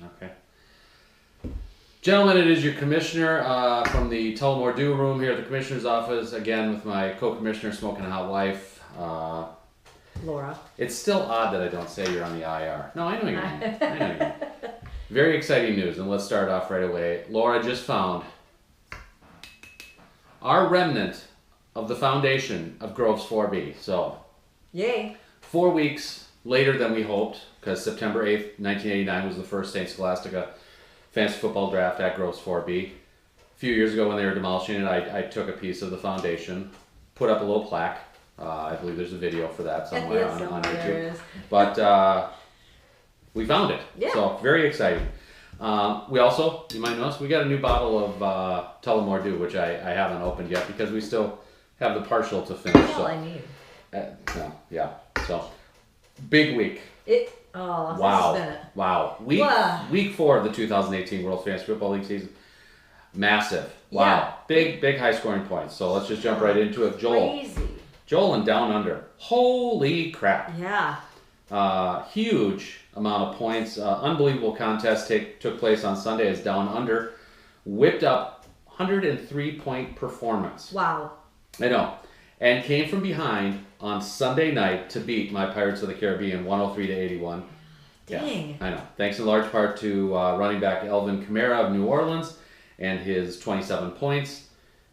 Okay. Gentlemen, it is your commissioner from the Tullamore Do room here at the commissioner's office, again with my co-commissioner, smoking a hot wife. Laura. It's still odd that I don't say you're on the IR. No, I know you're on. I know you're on. Very exciting news, and let's start off right away. Laura just found our remnant of the foundation of Groves 4B. So, yay. 4 weeks later than we hoped, because September 8th, 1989 was the first St. Scholastica fantasy football draft at Groves 4B. A few years ago when they were demolishing it, I took a piece of the foundation, put up a little plaque. I believe there's a video for that somewhere on YouTube. But we found it. Yeah. So very exciting. We also, you might notice, we got a new bottle of Tullamore Dew, which I haven't opened yet because we still have the partial to finish. That's all I need. No, yeah. So big week. Wow. This has been it. Wow. Week 4 of the 2018 World Fantasy Football League season. Massive. Wow. Yeah. Big high scoring points. So let's just jump right into it. Crazy. Joel and Down Under. Holy crap. Yeah. Huge amount of points. Unbelievable contest took place on Sunday as Down Under whipped up 103-point performance. Wow. I know. And came from behind on Sunday night to beat my Pirates of the Caribbean 103-81. Dang. Yeah, I know. Thanks in large part to running back Elvin Kamara of New Orleans and his 27 points,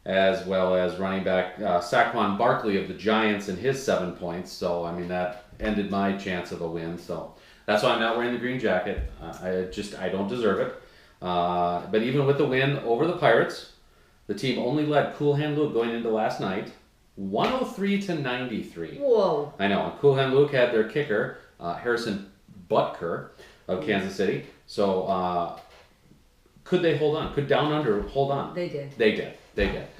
as well as running back Saquon Barkley of the Giants and his 7 points. So, I mean, that ended my chance of a win. So that's why I'm not wearing the green jacket. I don't deserve it. But even with the win over the Pirates, the team only led Cool Hand Luke going into last night 103-93. Whoa. I know. And Cool Hand Luke had their kicker, Harrison Butker of Kansas City. So could they hold on? Could Down Under hold on? They did. They did.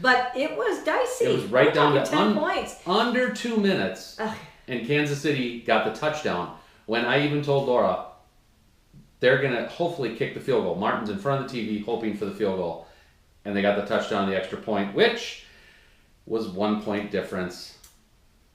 But it was dicey. It was right down to 10 points. Under 2 minutes. And Kansas City got the touchdown when I even told Laura they're going to hopefully kick the field goal. Martin's in front of the TV hoping for the field goal. And they got the touchdown, the extra point, which was 1 point difference.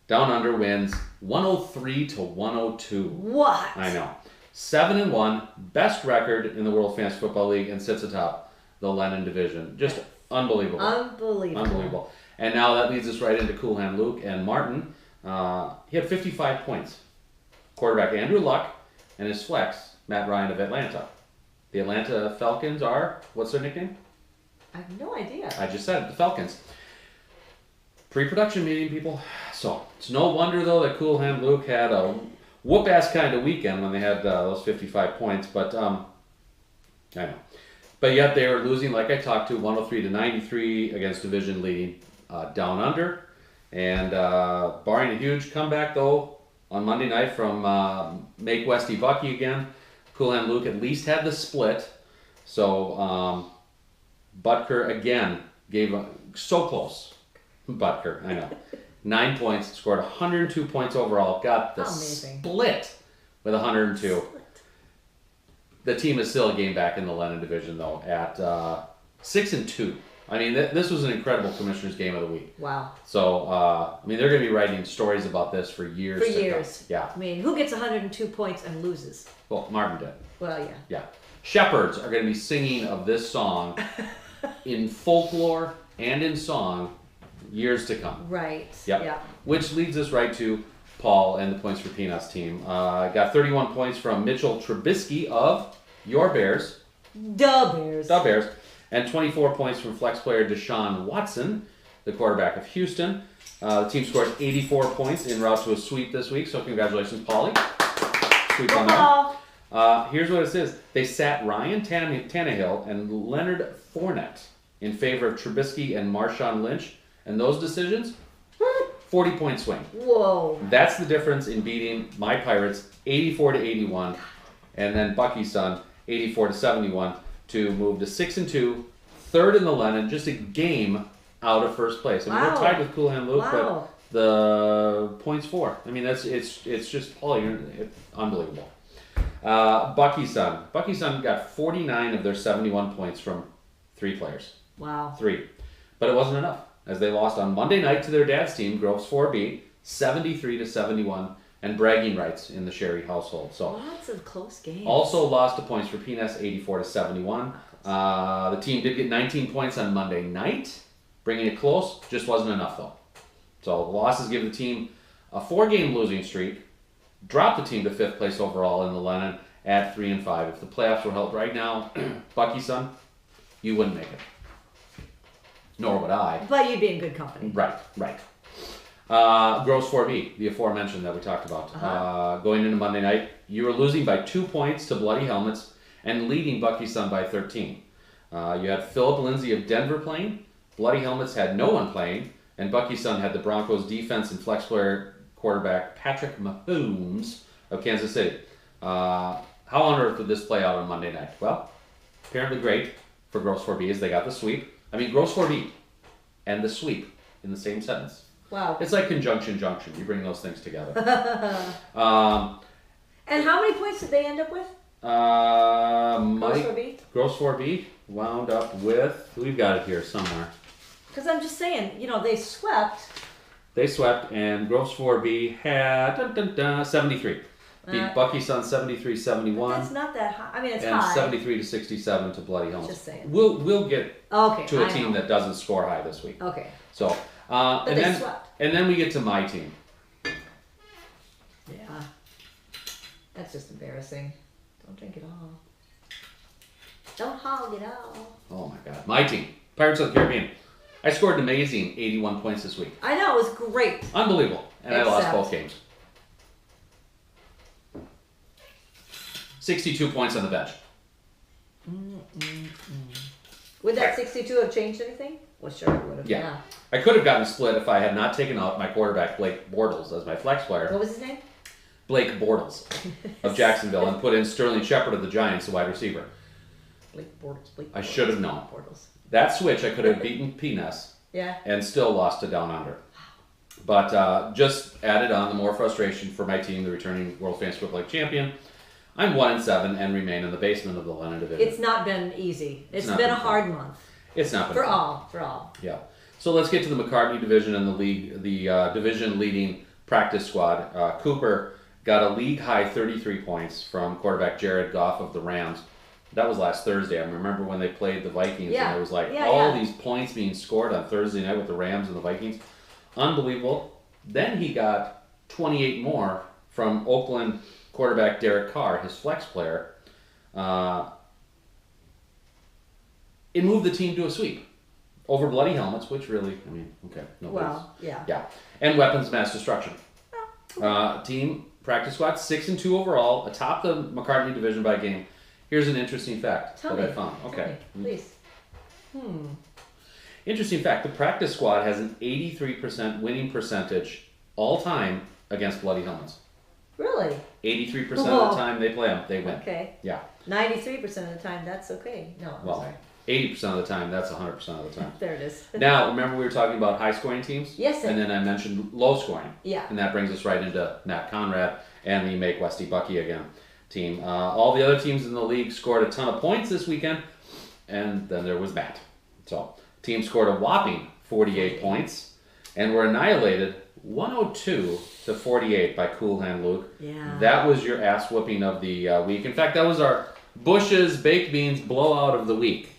Down Under wins 103-102. What? I know. 7-1, best record in the World Fantasy Football League, and sits atop the Lennon division. Just unbelievable. Unbelievable. And now that leads us right into Cool Hand Luke and Martin. He had 55 points. Quarterback Andrew Luck and his flex, Matt Ryan of Atlanta. The Atlanta Falcons are, what's their nickname? I have no idea. I just said it, the Falcons. Pre-production meeting, people. So, it's no wonder, though, that Cool Hand Luke had a whoop-ass kind of weekend when they had those 55 points. But, I know. But yet they were losing, like I talked to, 103-93 against division-leading Down Under. And barring a huge comeback, though, on Monday night from Make Westy Bucky again, Cool Hand Luke at least had the split. So, Butker again gave so close. Butker, I know. 9 points, scored 102 points overall, got the split with 102. The team is still a game back in the Lennon division, though, at 6-2. I mean, this was an incredible Commissioner's Game of the Week. Wow. So, I mean, they're going to be writing stories about this for years to come. Yeah. I mean, who gets 102 points and loses? Well, Martin did. Well, yeah. Yeah. Shepherds are going to be singing of this song in folklore and in song years to come. Right. Yep. Yeah. Which leads us right to Paul and the Points for Peanuts team. Got 31 points from Mitchell Trubisky of your Bears. The Bears. And 24 points from flex player Deshaun Watson, the quarterback of Houston. The team scores 84 points en route to a sweep this week, so congratulations, Paulie. Sweep on that. Here's what it says. They sat Ryan Tannehill and Leonard Fournette in favor of Trubisky and Marshawn Lynch. And those decisions, 40-point swing. Whoa. That's the difference in beating my Pirates 84-81, and then Bucky's son 84-71 to move to 6-2, third in the Lennon, just a game out of first place. I mean, we're tied with Cool Hand Luke, but the points for. I mean, it's just it's unbelievable. Bucky's son got 49 of their 71 points from 3 players. Wow. 3, but it wasn't enough, as they lost on Monday night to their dad's team, Groves 4B, 73-71 and bragging rights in the Sherry household. So lots of close games. also lost to points for Peanuts, 84-71. The team did get 19 points on Monday night, bringing it close. Just wasn't enough though. So the losses give the team a 4-game losing streak, drop the team to 5th place overall in the Lennon at 3-5. If the playoffs were held right now, Bucky son, you wouldn't make it. Nor would I. But you'd be in good company. Right. Gross 4B, the aforementioned that we talked about. Going into Monday night, you were losing by 2 points to Bloody Helmets and leading Bucky's son by 13. You had Philip Lindsay of Denver playing. Bloody Helmets had no one playing, and Bucky's son had the Broncos defense and flex player quarterback Patrick Mahomes of Kansas City. How on earth did this play out on Monday night? Well, apparently great for Gross 4B as they got the sweep. I mean, Gross 4B and the sweep in the same sentence. Wow. It's like conjunction junction. You bring those things together. And how many points did they end up with? Gross 4B? Gross 4B wound up with, we've got it here somewhere. Because I'm just saying, they swept. They swept, and Gross 4B had 73. Beat Bucky's son 73-71. That's not that high. I mean, it's and high. 73-67 to Bloody Helmets. Just saying. We'll get to a team know. that doesn't score high this week. Okay. So, But and they then swept. and then we get to my team. Yeah. That's just embarrassing. Don't drink it all. Don't hog it all. Oh my God, my team, Pirates of the Caribbean. I scored an amazing 81 points this week. I know, it was great. Unbelievable, and I lost both games. 62 points on the bench. Would that 62 have changed anything? Well, sure it would have. Yeah. I could have gotten split if I had not taken out my quarterback Blake Bortles as my flex player. What was his name? Blake Bortles of Jacksonville, and put in Sterling Shepard of the Giants, the wide receiver. Blake Bortles. I should have known. Bortles. That switch, I could have beaten Peanuts. Yeah. And still lost to Down Under. But just added on the more frustration for my team, the returning World Fantasy Football League champion. I'm 1-7 and remain in the basement of the Lennon division. It's not been easy. It's been a hard month. It's not been for fun. all. For all. Yeah. So let's get to the McCartney division and the league, the division leading practice squad. Cooper got a league high 33 points from quarterback Jared Goff of the Rams. That was last Thursday. I remember when they played the Vikings, and it was like these points being scored on Thursday night with the Rams and the Vikings. Unbelievable. Then he got 28 more from Oakland quarterback Derek Carr, his flex player. It moved the team to a sweep over Bloody Helmets, which really, I mean, okay. Yeah. And weapons mass destruction. Team practice squad 6-2 overall, atop the McCartney division by game. Here's an interesting fact I found. Okay. Tell me, please. Interesting fact, the practice squad has an 83% winning percentage all time against Bloody Helmets. Really? 83% of the time they play them, they win. Okay. Yeah. 93% of the time, that's okay. No, I'm sorry. 80% of the time, that's 100% of the time. There it is. Now, remember we were talking about high-scoring teams? Yes. And then I mentioned low-scoring. Yeah. And that brings us right into Nat Conrad and the Make Westy Bucky again team. All the other teams in the league scored a ton of points this weekend, and then there was Matt. So, team scored a whopping 48 points and were annihilated 102-48 by Cool Hand Luke. Yeah. That was your ass whooping of the week. In fact, that was our Bush's Baked Beans blowout of the week.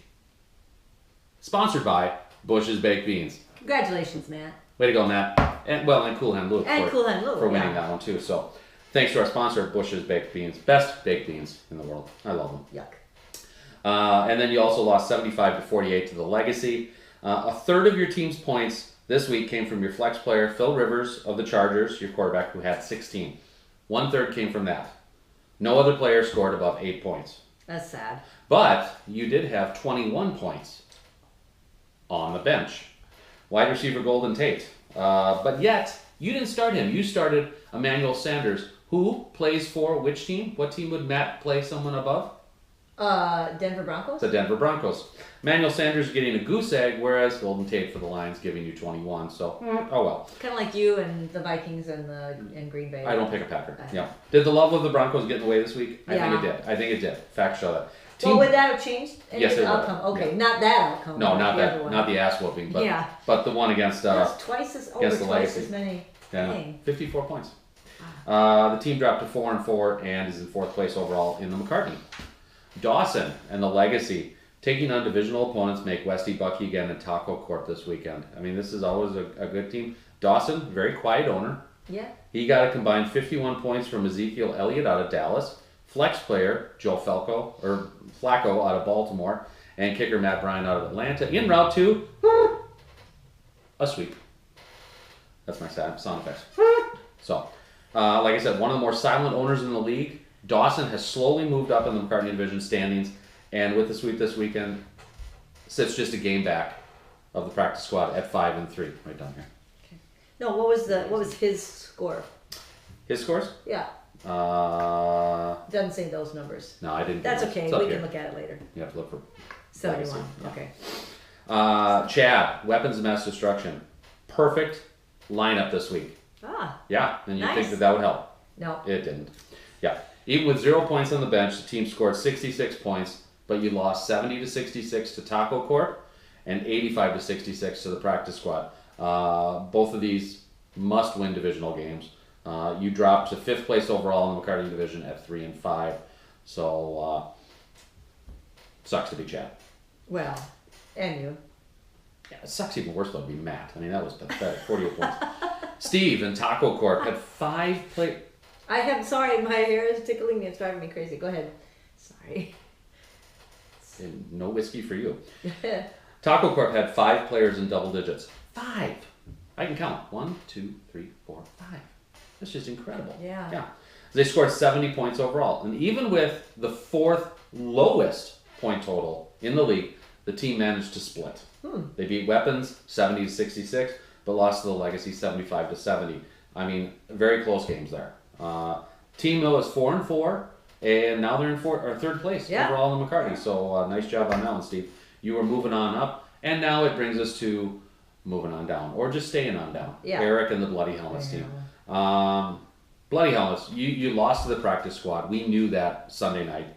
Sponsored by Bush's Baked Beans. Congratulations, Matt. Way to go, Matt. And Cool Hand Luke for winning that one too. So, thanks to our sponsor, Bush's Baked Beans. Best baked beans in the world. I love them. Yuck. And then you also lost 75-48 to the Legacy. A third of your team's points this week came from your flex player, Phil Rivers of the Chargers, your quarterback, who had 16. 1/3 came from that. No other player scored above 8 points. That's sad. But you did have 21 points on the bench. Wide receiver Golden Tate. But yet, you didn't start him. You started Emmanuel Sanders, who plays for which team? What team would Matt play someone above? Denver Broncos? The Denver Broncos. Emmanuel Sanders getting a goose egg, whereas Golden Tate for the Lions giving you 21. So, oh well. Kind of like you and the Vikings and Green Bay. I don't pick a Packer. Yeah. Did the love of the Broncos get in the way this week? I think it did. Facts show that. Well, would that have changed any yes, of the outcome? Okay, yeah. Not that outcome. No, not the that. Not the ass whooping, but the one against That's twice as against the twice Legacy. as many. Yeah, 54 points. The team dropped to 4-4 and is in 4th place overall in the McCartney. Dawson and the Legacy taking on divisional opponents make Westy Bucky again and Taco Corp this weekend. I mean, this is always a good team. Dawson, very quiet owner. Yeah. He got a combined 51 points from Ezekiel Elliott out of Dallas, flex player Joe Flacco out of Baltimore, and kicker Matt Bryan out of Atlanta. In route 2, a sweep. That's my sound effects. So, like I said, one of the more silent owners in the league. Dawson has slowly moved up in the McCartney division standings, and with the sweep this weekend, sits just a game back of the practice squad at 5-3, right down here. Okay. No, what was his score? His scores? Yeah. Doesn't say those numbers. No, I didn't. That's okay. We here. can look at it later. You have to look for 71. Yeah. Okay. Chad, weapons of mass destruction. Perfect lineup this week. Yeah, and you Nice. think that would help. No. It didn't. Yeah. Even with 0 points on the bench, the team scored 66 points, but you lost 70-66 to Taco Corp and 85-66 to the practice squad. Both of these must-win divisional games. You dropped to 5th place overall in the McCartney division at 3-5. So, sucks to be Chad. Well, and you. Yeah, it sucks even worse though to be Matt. I mean, that was pathetic. 48 points. Steve and Taco Corp had 5 play. Sorry, my hair is tickling me. It's driving me crazy. Go ahead. Sorry. And no whiskey for you. Taco Corp had 5 players in double digits. 5. I can count. 1, 2, 3, 4, 5. That's just incredible. Yeah. They scored 70 points overall. And even with the 4th lowest point total in the league, the team managed to split. They beat Weapons 70-66, but lost to the Legacy 75-70. I mean, very close games there. Team though is 4-4, and now they're in 3rd place overall in the McCartney. So nice job on that one, Steve. You were moving on up, and now it brings us to moving on down, or just staying on down. Yeah. Eric and the Bloody Helmets team. Bloody Helmets, you lost to the practice squad. We knew that Sunday night,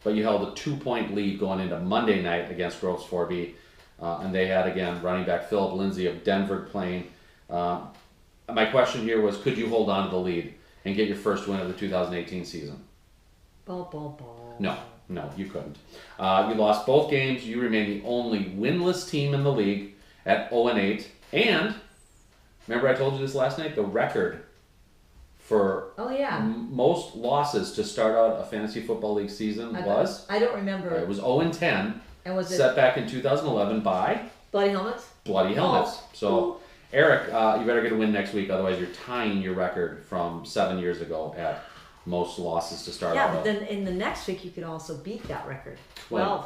but you held a 2-point lead going into Monday night against Groves 4B, and they had again running back Philip Lindsay of Denver playing. My question here was, could you hold on to the lead and get your first win of the 2018 season? No, you couldn't. You lost both games. You remain the only winless team in the league at 0-8. And remember I told you this last night? The record for most losses to start out a fantasy football league season was? I don't remember. It was 0-10. And was it set back in 2011 by? Bloody Helmets? Bloody Helmets. So, Eric, you better get a win next week. Otherwise, you're tying your record from 7 years ago at most losses to start out. Yeah, but then in the next week you could also beat that record. 12-0.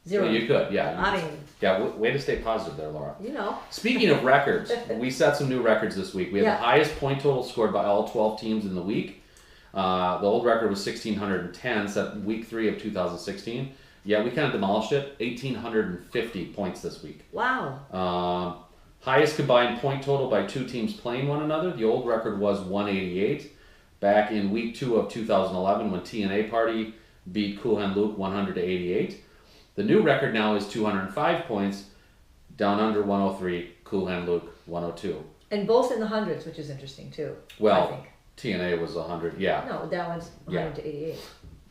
Yeah, you could, yeah. I mean, yeah, way to stay positive there, Laura. You know. Speaking of records, we set some new records this week. We had the highest point total scored by all 12 teams in the week. The old record was 1,610, set week 3 of 2016. Yeah, we kind of demolished it. 1,850 points this week. Wow. Highest combined point total by 2 teams playing one another. The old record was 188 back in week 2 of 2011 when TNA Party beat Cool Hand Luke 100-88. The new record now is 205 points, down under 103, Cool Hand Luke 102. And both in the hundreds, which is interesting too. Well, I think. TNA was 100, yeah. No, that one's 100-88.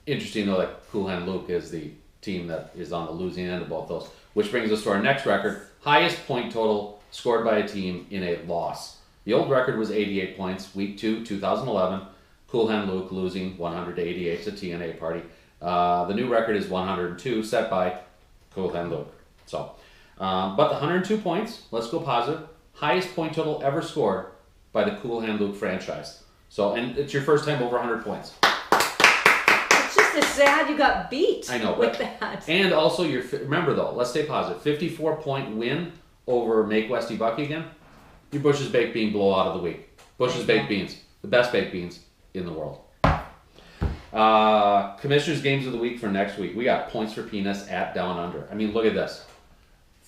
Interesting though that Cool Hand Luke is the team that is on the losing end of both those. Which brings us to our next record, highest point total scored by a team in a loss. The old record was 88 points, week 2, 2011. Cool Hand Luke losing 100-88 to TNA Party. The new record is 102, set by Cool Hand Luke. So, but the 102 points, let's go positive, highest point total ever scored by the Cool Hand Luke franchise. So, and it's your first time over 100 points. It's just as sad you got beat. I know, with that. And also, remember though, let's stay positive. 54-point win over Make Westy Bucky again. Your Bush's Baked Bean blowout of the week. Bush's Baked Beans, the best baked beans in the world. Commissioners games of the week for next week. We got Points for Penis at Down Under. I mean, look at this.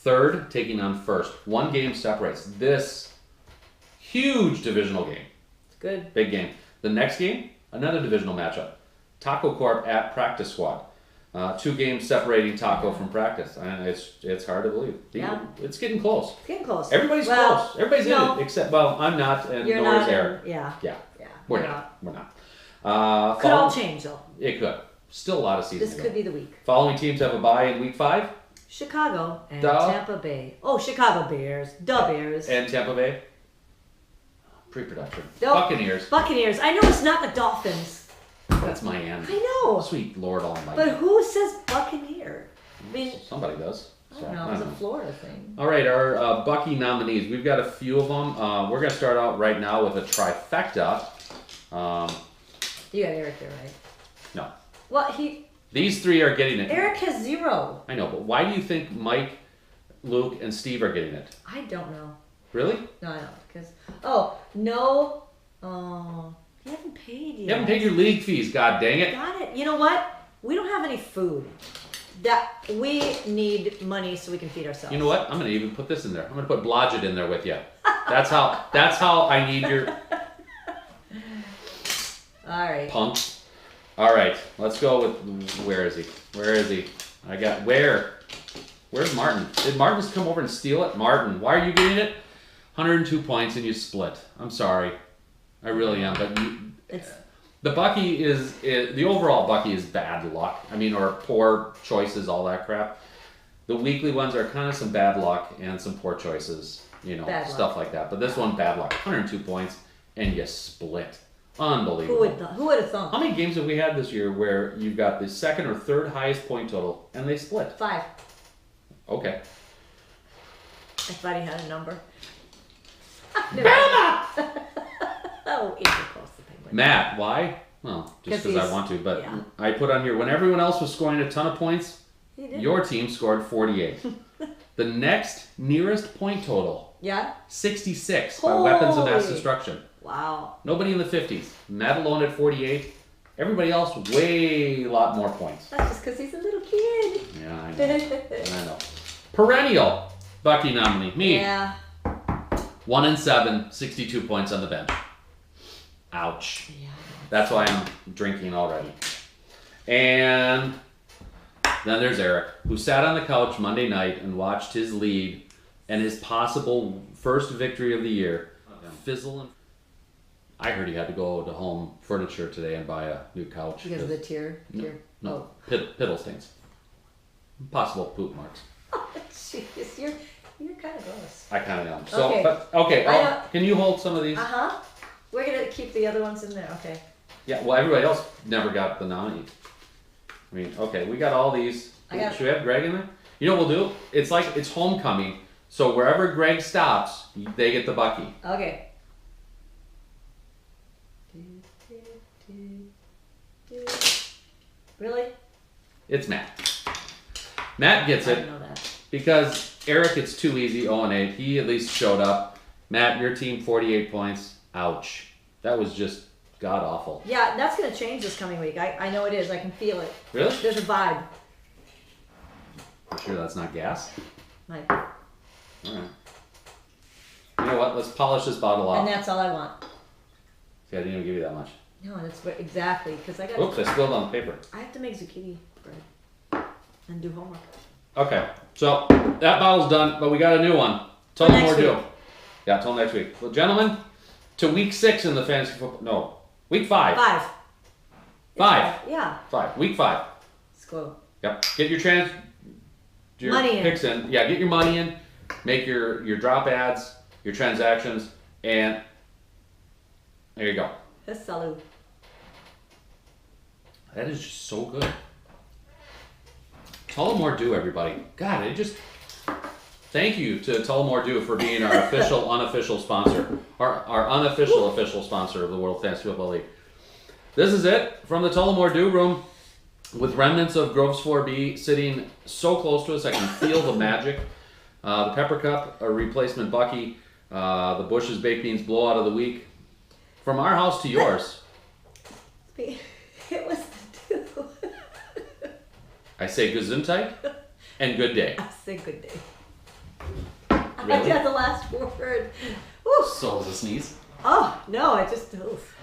3rd taking on 1st. 1 game separates this huge divisional game. It's good. Big game. The next game, another divisional matchup. Taco Corp at Practice Squad. 2 games separating Taco from practice. And it's hard to believe. It's getting close. It's getting close. Everybody's close. Everybody's in it. Except, I'm not, and nor is Eric. Yeah. We're not. We're not. Could all change though. It could. Still a lot of season This to could go. be the week. Following teams have a bye in week 5. Chicago and Duh. Tampa Bay. Oh, Chicago Bears. The Bears. And Tampa Bay. Pre-production. Nope. Buccaneers. Buccaneers. I know it's not the Dolphins. That's Miami. I know. Sweet Lord Almighty. But who says Buccaneer? I mean, Somebody does. I don't know. It's a Florida thing. All right, our Bucky nominees. We've got a few of them. We're going to start out right now with a trifecta. You got Eric there, right? No. Well, These 3 are getting it. Eric has 0. I know, but why do you think Mike, Luke, and Steve are getting it? I don't know. Really? No, I don't. Because no. Oh, you haven't paid yet. You haven't paid your league fees, god dang it. Got it. You know what? We don't have any food. That we need money so we can feed ourselves. You know what? I'm going to even put this in there. I'm going to put Blodgett in there with you. That's how I need your All right. punks. All right, let's go with, where is he? Where is he? Where's Martin? Did Martin just come over and steal it? Martin, why are you getting it? 102 points and you split. I'm sorry. I really am, but the Bucky the overall Bucky is bad luck. I mean, or poor choices, all that crap. The weekly ones are kind of some bad luck and some poor choices, stuff like that. But this one, bad luck. 102 points and you split. Unbelievable. Who would have thought? How many games have we had this year where you've got the second or third highest point total and they split? 5. Okay. I thought he had a number. Bama! Oh, it's close to Penguin. Matt, why? Well, just because I want to, but yeah. I put on here, when everyone else was scoring a ton of points, your team scored 48. The next nearest point total, 66 by weapons of mass destruction. Wow. Nobody in the 50s. Matt alone at 48. Everybody else, a lot more points. That's just because he's a little kid. Yeah, I know. I know. Perennial Bucky nominee, me. Yeah. 1-7, 62 points on the bench. Ouch. Yeah. That's why I'm drinking already. And then there's Eric, who sat on the couch Monday night and watched his lead and his possible first victory of the year fizzle. And I heard he had to go to Home Furniture today and buy a new couch. Because of the tear? No, piddle stains. Possible poop marks. Oh, jeez, you're kind of gross. I kind of am. So, Okay. Can you hold some of these? Uh-huh. We're going to keep the other ones in there. Okay. Yeah, well, everybody else never got the nominee. I mean, okay, we got all these. Should we have Greg in there? You know what we'll do? It's like it's homecoming. So wherever Greg stops, they get the Bucky. Okay. Really? It's Matt. Matt gets I it didn't know that. because Eric, it's too easy. 0-8. He at least showed up. Matt, your team 48 points. Ouch. That was just god awful. Yeah, that's going to change this coming week. I know it is. I can feel it. Really? There's a vibe. I'm sure that's not gas. Like, All right. You know what? Let's polish this bottle off. and that's all I want. See, I didn't even give you that much. No, that's exactly because I got. Oops, I spilled on the paper. I have to make zucchini bread and do homework. Okay, so that bottle's done, but we got a new one. Tell them more due. Yeah, till next week. Well, gentlemen, to week 6 in the fantasy football. No, week 5. 5. Yeah. 5. Week 5. Let's go. Yep. Get your Money picks in. Yeah, get your money in. Make your drop ads, your transactions, and there you go. Salud. That is just so good. Tullamore Dew, everybody. God, thank you to Tullamore Dew for being our official, unofficial sponsor. Our unofficial, official sponsor of the World Fantasy Football League. This is it from the Tullamore Dew room with remnants of Groves 4B sitting so close to us. I can feel the magic. The Pepper Cup, a replacement Bucky. The Bush's Baked Beans Blowout of the Week. From our house to yours. It was the 2. I say gesundheit and good day. I say good day. Really? I got the last word. Woo. So was a sneeze. Oh, no, I just. Oof.